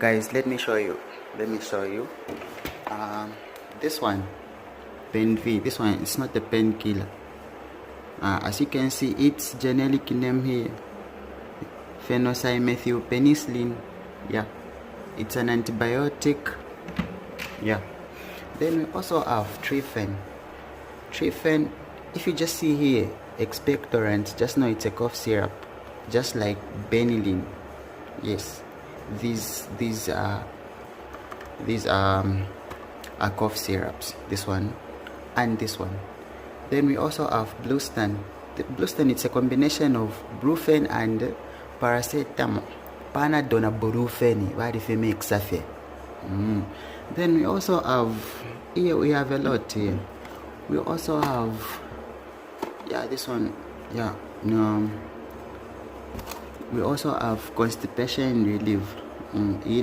guys, let me show you. This one, pain V. This one, it's not a painkiller. As you can see, its generic name here, phenylethyl-penicillin. Yeah, it's an antibiotic. Yeah. Then we also have Trifen. If you just see here expectorant, just know it's a cough syrup, just like Benylin. Yes, these are cough syrups, this one and this one. Then we also have Bluestan. The Bluestan, it's a combination of brufen and paracetamol. Panadol na brufen, what if it makes a fair? Then we also have, here we have a lot here. We also have, this one, we also have constipation relief.